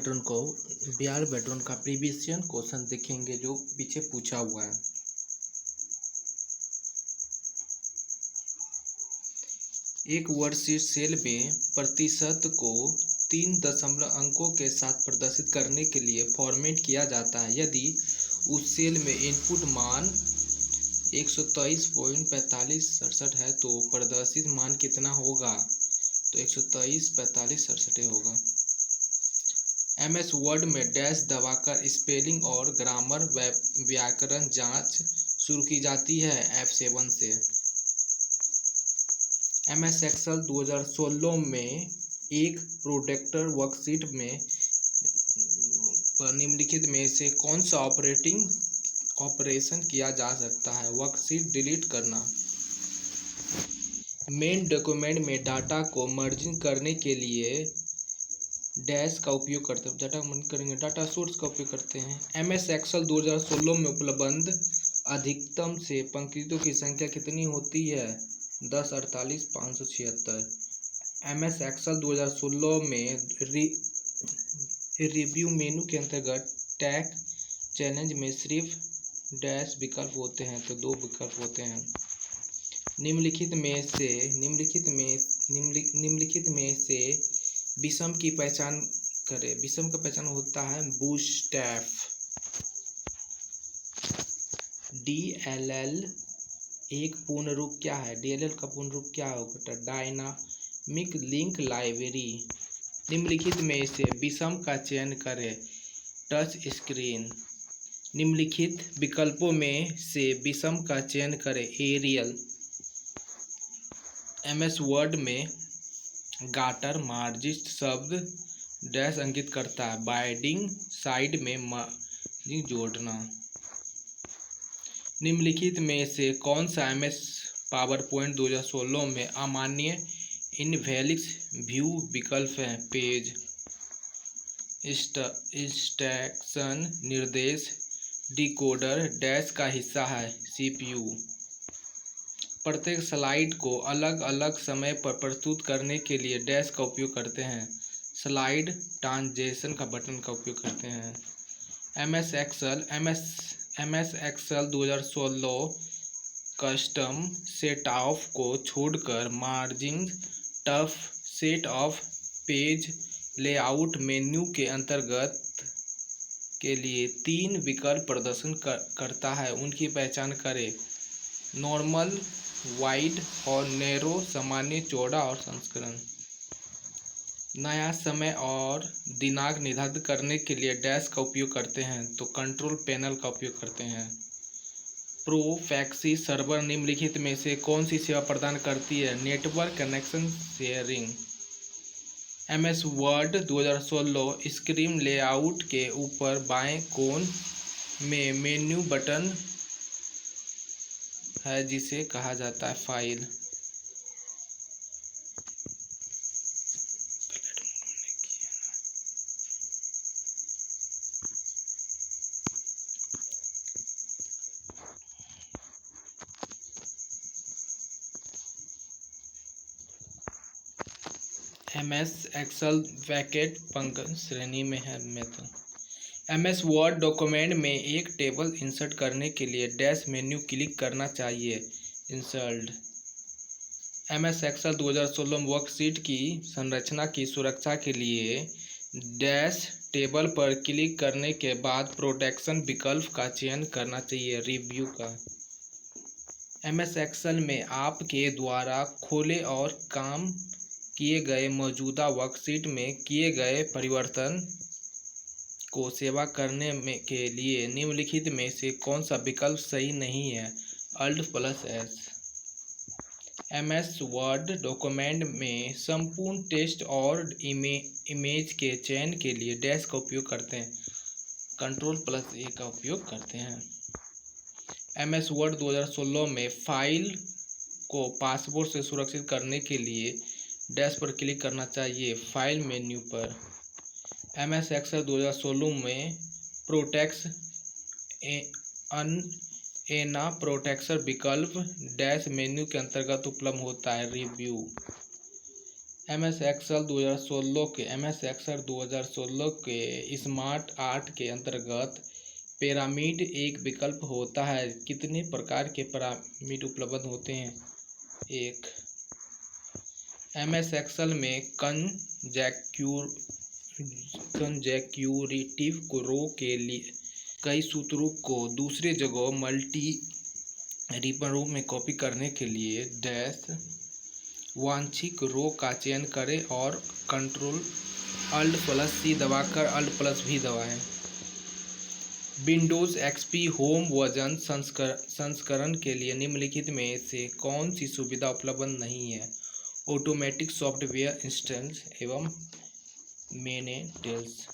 Pattern को BR pattern का previous question देखेंगे जो पीछे पूछा हुआ है। एक वर्कशीट सेल में प्रतिशत को 3 दशमलव अंकों के साथ प्रदर्शित करने के लिए फॉर्मेट किया जाता है। यदि उस सेल में इनपुट मान 123.4567 है तो प्रदर्शित मान कितना होगा? तो 123.4567 होगा। MS वर्ड में डैश दबाकर स्पेलिंग और ग्रामर व्याकरण जांच शुरू की जाती है F7 से। MS एक्सेल 2016 में एक प्रोडक्टर वर्कशीट में निम्नलिखित में से कौन सा ऑपरेशन किया जा सकता है? वर्कशीट डिलीट करना। मेन डॉक्यूमेंट में डाटा को मर्जिंग करने के लिए डैश का उपयोग करते हैं। डाटा मर्जिंग करेंगे, डाटा सोर्स का उपयोग करते हैं। MS एक्सेल 2016 में उपलब्ध अधिकतम से पंक्तियों की संख्या कितनी होती है? 10, 48, 576। MS एक्सेल 2016 में रिव्यू मेनू के अंतर्गत टैग चैलेंज में सिर्फ डैश विकल्प होते हैं, तो 2 विकल्प होते हैं। निम्नलिखित में से विषम की पहचान करें। विषम का पहचान होता है बूटस्ट्रैप। DLL एक पूर्ण रूप क्या है? DLL का पूर्ण रूप क्या होगा? Dynamic link library. निम्नलिखित में से विषम का चयन करें। Touch screen. निम्नलिखित विकल्पों में से विषम का चयन करें। एरियल। MS वर्ड में गाटर मार्जिन शब्द डैश अंकित करता है। बाइंडिंग साइड में मार्जिन जोड़ना। निम्नलिखित में से कौन सा MS पावरपॉइंट 2016 में अमान्य इनवैलिड व्यू विकल्प है? पेज इंस्ट्रक्शन निर्देश डिकोडर डैश का हिस्सा है। CPU। प्रत्येक स्लाइड को अलग अलग समय पर प्रस्तुत करने के लिए डैश का उपयोग करते हैं। स्लाइड ट्रांजिशन का बटन का उपयोग करते हैं। MS एक्सेल 2016 कस्टम सेटऑफ को छोड़कर margin tough set of page layout menu के अंतर्गत के लिए 3 विकल्प प्रदर्शन करता है। उनकी पहचान करें। नॉर्मल, वाइड और नैरो, सामान्य, चौड़ा और संस्करण। नया समय और दिनांक निर्धारित करने के लिए डैश का उपयोग करते हैं, तो कंट्रोल पैनल का उपयोग करते हैं। प्रोफैक्सी सर्वर निम्नलिखित में से कौन सी सेवा प्रदान करती है? Network connection sharing. MS word 2016 screen layout के ऊपर बाएं कोन में मेन्यू बटन है जिसे कहा जाता है फाइल। MS एक्सेल ब्रैकेट पंक्ति श्रेणी में है मेथड। MS वर्ड डॉक्यूमेंट में एक टेबल इंसर्ट करने के लिए डैश मेन्यू क्लिक करना चाहिए। इंसर्ट। MS एक्सेल 2016 वर्कशीट की संरचना की सुरक्षा के लिए डैश टेबल पर क्लिक करने के बाद प्रोटेक्शन विकल्प का चयन करना चाहिए। रिव्यू का। MS एक्सेल में आपके द्वारा खोले और काम किए गए मौजूदा वर्कशीट में किए गए परिवर्तन को सेवा करने के लिए निम्नलिखित में से कौन सा विकल्प सही नहीं है? Alt+S। MS वर्ड डॉक्यूमेंट में संपूर्ण टेक्स्ट और इमेज के चयन के लिए डैश का उपयोग करते हैं। Ctrl+A का उपयोग करते हैं। MS वर्ड 2016 में फाइल को पासवर्ड से सुरक्षित करने के लिए डैश पर क्लिक करना चाहिए। फाइल मेन्यू पर। MS एक्सेल 2016 में प्रोटेक्ट एना प्रोटेक्शन विकल्प डैश मेन्यू के अंतर्गत उपलब्ध होता है। रिव्यू। एम एस एक्सेल 2016 के स्मार्ट आर्ट के अंतर्गत पिरामिड एक विकल्प होता है। कितने प्रकार के पिरामिड उपलब्ध होते हैं? एक। एम एस एक्सेल में कंजेक्यूटिव रो के लिए कई सूत्रों को दूसरे जगह मल्टी रो में कॉपी करने के लिए डैश वांछित रो का चयन करें और कंट्रोल Alt+C दबाकर Alt+V दबाएं। विंडोज़ एक्सपी होम वर्जन संस्करण के लिए निम्नलिखित में से कौन सी सुविधा उपलब्ध नहीं है? ऑटोमेटिक सॉफ्टवेयर इंस्टॉल एवं मेंटेनेंस।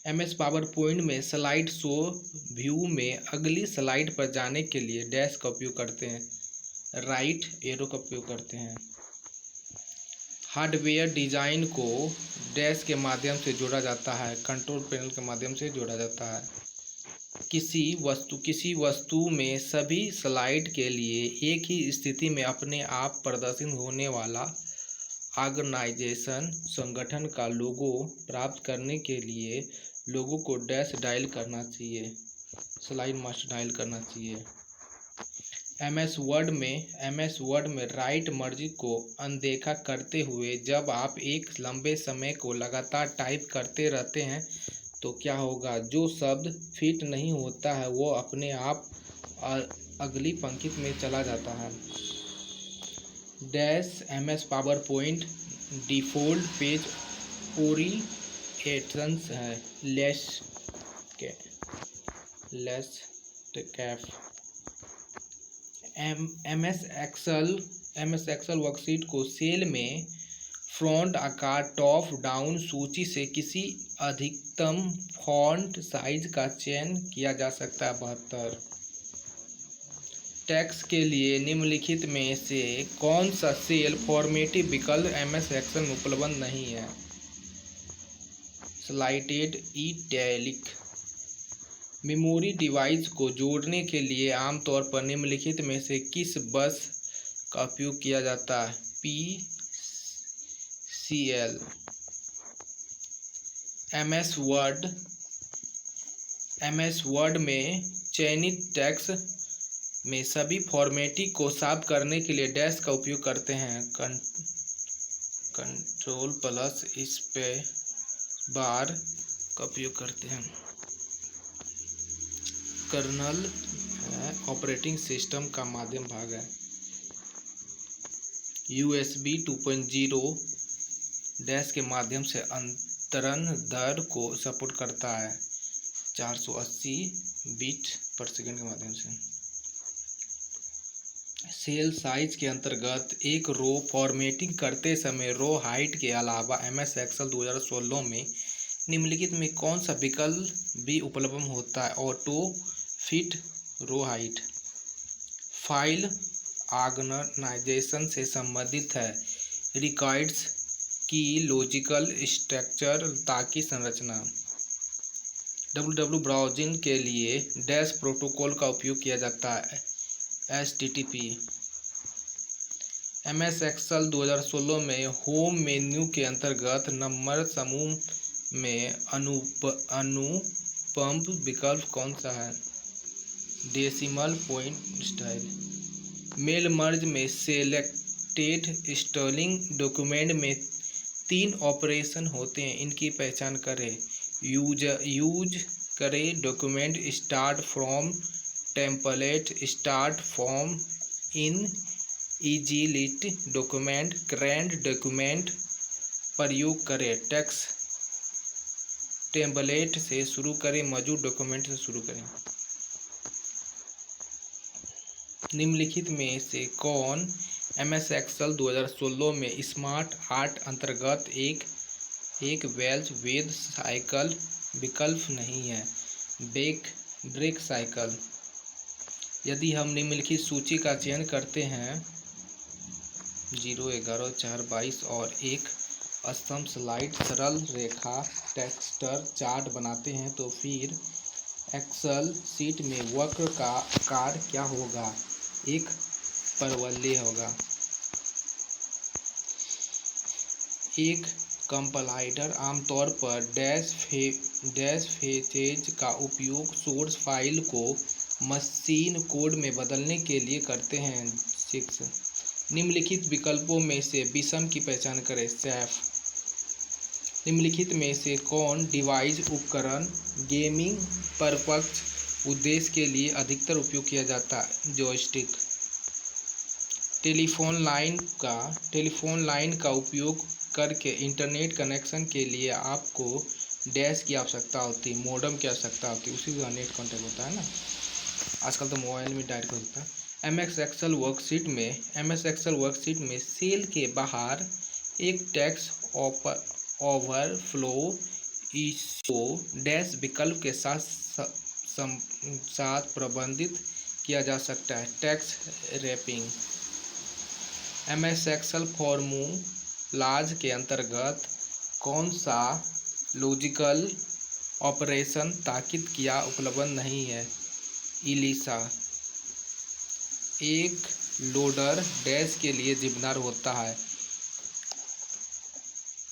एमएस पावर पॉइंट में स्लाइड शो व्यू में अगली स्लाइड पर जाने के लिए डैश का उपयोग करते हैं, राइट एरो का उपयोग करते हैं। हार्डवेयर डिज़ाइन को डैश के माध्यम से जोड़ा जाता है, कंट्रोल पैनल के माध्यम से जोड़ा जाता है। किसी वस्तु में सभी स्लाइड के लिए एक ही स्थिति में अपने आप प्रदर्शित होने वाला ऑर्गेनाइजेशन संगठन का लोगो प्राप्त करने के लिए लोगों को डैश डायल करना चाहिए, स्लाइड मास्टर डायल करना चाहिए। एमएस वर्ड में राइट मर्ज को अनदेखा करते हुए जब आप एक लंबे समय को लगातार टाइप करते रहते हैं तो क्या होगा? जो शब्द फिट नहीं होता है वो अपने आप अगली पंक्ति में चला जाता है। Dash MS PowerPoint default page orientation है, लेस कैफ। एमएस एक्सेल वर्कशीट को सेल में फ्रंट आकार टॉप डाउन सूची से किसी अधिकतम फॉन्ट साइज का चयन किया जा सकता है। 72। टेक्स्ट के लिए निम्नलिखित में से कौन सा सेल फॉर्मेटिव विकल्प एमएस एक्सेल में उपलब्ध नहीं है? Slided italic. मेमोरी डिवाइस को जोड़ने के लिए आमतौर पर निम्नलिखित में से किस बस का उपयोग किया जाता है? PCL। एमएस वर्ड में चयनित टेक्स्ट में सभी फॉर्मेटिंग को साफ करने के लिए डैश का उपयोग करते हैं, Ctrl+Spacebar का उपयोग करते हैं। कर्नल ऑपरेटिंग सिस्टम का माध्यम भाग है। USB 2.0 डैश के माध्यम से अंतरण दर को सपोर्ट करता है, 480 बिट पर सेकंड के माध्यम से। सेल साइज के अंतर्गत एक रो फॉर्मेटिंग करते समय रो हाइट के अलावा एमएस एक्सेल 2016 में निम्नलिखित में कौन सा विकल्प भी उपलब्ध होता है? Auto fit row height. File organization से संबंधित है, रिकॉर्ड्स की लॉजिकल स्ट्रक्चर ताकि संरचना। www ब्राउजिंग के लिए डैश प्रोटोकॉल का उपयोग किया जाता है, HTTP। एमएस एक्सेल 2016 में होम मेन्यू के अंतर्गत नंबर समूह में अनुपम विकल्प कौन सा है? Decimal point style. Mail merge में सेलेक्टेड स्टाइलिंग डॉक्यूमेंट में 3 ऑपरेशन होते हैं, इनकी पहचान करें। यूज करें document start from template, start from इन इजीलिट डॉक्यूमेंट, करेंट डॉक्यूमेंट। प्रयोग करें टेक्स्ट टेम्पलेट से शुरू करें, मौजूद डॉक्यूमेंट से शुरू करें। निम्नलिखित में से कौन एमएस एक्सेल 2016 में स्मार्ट आर्ट अंतर्गत एक वेल्च वेद साइकिल विकल्प नहीं है? Break cycle. यदि हम निम्नलिखित सूची का चयन करते हैं 0, 11, 4, 22 और एक स्तंभ स्लाइड सरल रेखा टेक्सचर चार्ट बनाते हैं तो फिर एक्सेल शीट में वक्र का आकार क्या होगा? एक परवलय होगा। एक कंपाइलर आमतौर पर डैश फीचर्स का उपयोग सोर्स फाइल को मशीन कोड में बदलने के लिए करते हैं। 6 निम्नलिखित विकल्पों में से विषम की पहचान करें। सैफ निम्नलिखित में से कौन डिवाइस उपकरण गेमिंग पर्पस उद्देश्य के लिए अधिकतर उपयोग किया जाता है। जॉयस्टिक टेलीफोन लाइन का उपयोग करके इंटरनेट कनेक्शन के लिए आपको डैश की आवश्यकता होती है, मॉडेम की आवश्यकता होती है, उसी का नेट कॉन्टेक्ट होता है ना। आजकल तो मोबाइल में डायरेक्ट होता है। एमएस एक्सेल वर्कशीट में सेल के बाहर एक टेक्स्ट ओवरफ्लो इशू डैश विकल्प के साथ प्रबंधित किया जा सकता है। Text wrapping MS Excel formulas के अंतर्गत कौन सा लॉजिकल ऑपरेशन ताकीद किया उपलब्ध नहीं है। इलिसा एक लोडर डैश के लिए जिम्मेदार होता है।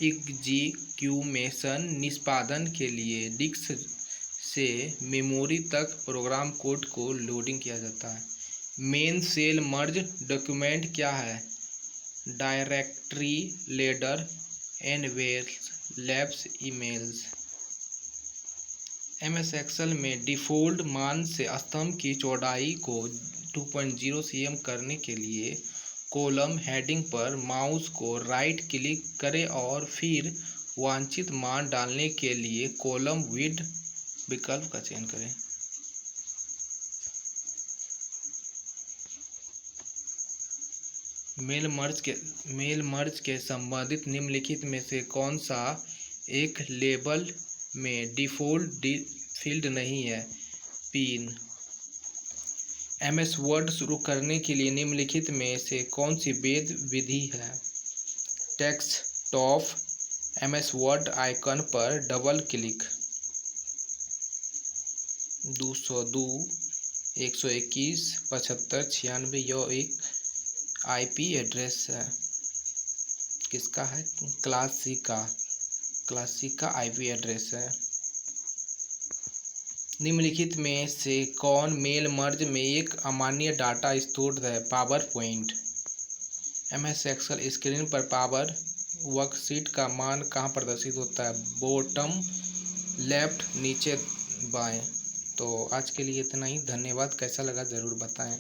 एग्जीक्यूशन निष्पादन के लिए डिस्क से मेमोरी तक प्रोग्राम कोड को लोडिंग किया जाता है। मेन सेल मर्ज डॉक्यूमेंट क्या है। Directory letter envelopes emails. MS Excel में डिफ़ॉल्ट मान से स्तंभ की चौड़ाई को 2.0 cm करने के लिए कॉलम हेडिंग पर माउस को राइट क्लिक करें और फिर वांछित मान डालने के लिए कॉलम विड्थ विकल्प का चयन करें। मेल मर्ज के संबंधित निम्नलिखित में से कौन सा एक लेबल में डिफ़ॉल्ट फील्ड नहीं है। पिन एमएस वर्ड शुरू करने के लिए निम्नलिखित में से कौन सी वैध विधि है। डेस्कटॉप एमएस वर्ड आइकन पर डबल क्लिक। 202 121 75 96 यह एक आईपी एड्रेस है। किसका है। क्लासिक का आईपी एड्रेस है। निम्नलिखित में से कौन मेल मर्ज में एक अमान्य डाटा स्रोत है। Power point MS Excel screen पर पावर वर्कशीट का मान कहाँ प्रदर्शित होता है। बॉटम लेफ्ट नीचे बाएं। तो आज के लिए इतना ही। धन्यवाद। कैसा लगा ज़रूर बताएं।